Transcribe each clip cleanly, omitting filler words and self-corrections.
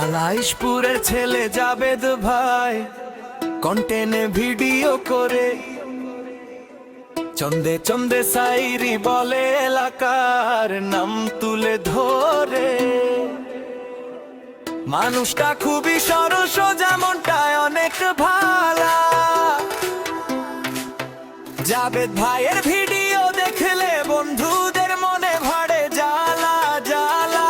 আলাইশপুরের ছেলে জাবেদ ভাই কন্টেন্টে ভিডিও করে চন্দে চন্দে সাইরি বলে এলাকার নাম তুলে ধরে। মানুষটা খুবই সরল সোজা, মনটায় অনেক ভালা। জাবেদ ভাইয়ের ভিডিও দেখলে বন্ধুদের মনে ভরে জ্বালা জ্বালা।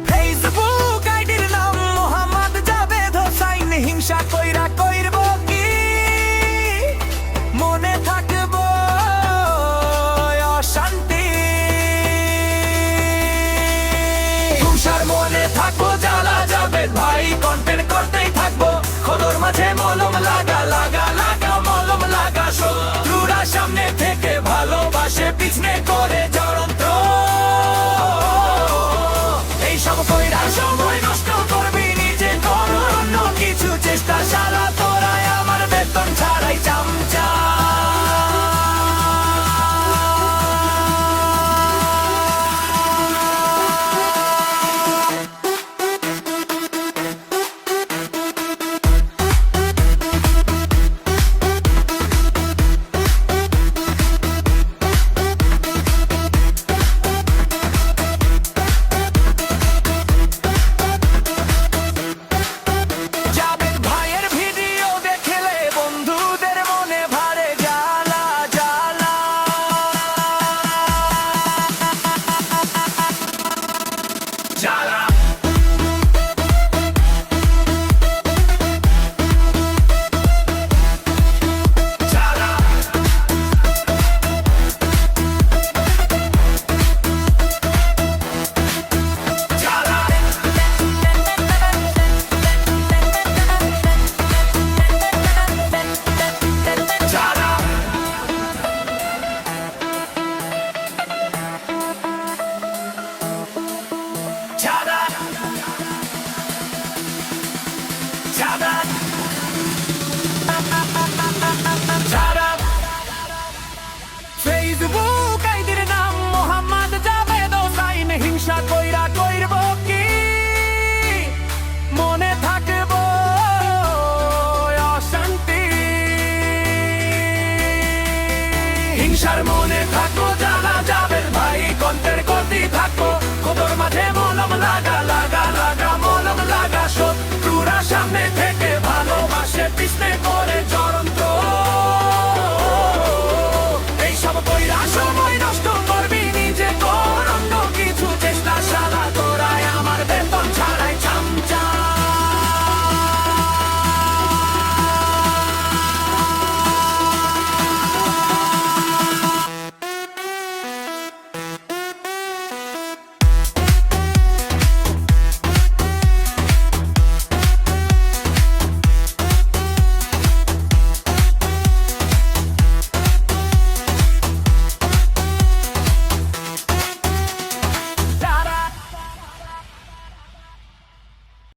ফেসবুক আইডির নাম মোহাম্মদ জাবেদ হোসাইন। হিংসা কইরা কইরব কি, মনে থাকব অশান্তি। হিংসার মনে থাকবো জ্বালা, জাবেদ ভাই কন্টেন্ট করতেই থাকবো। খোদর মাঝে মলম লাগা লাগা লাগা মলম লাগা। শত্রুরা সামনে থেকে ভালোবাসে, পিছনে করে ষড়যন্ত্র। এই সব কইরা সময় নষ্ট করবি, নিজে কর অন্য কিছু চেষ্টা। শালা তোরাই আমার বেতন ছাড়াই চামচা। ফেসবুক আইডির নাম মোহাম্মদ জাবেদ হোসাইন। হিংসা কইরা কইরব কি, মনে থাকব অশান্তি। হিংসার মনে থাকবো জ্বালা, জাবেদ ভাই কন্টেন্ট করতেই থাকবো। খোদর মাঝে মলম লাগা লাগা লাগা মলম লাগা। শত্রুরা সামনে থেকে ভালো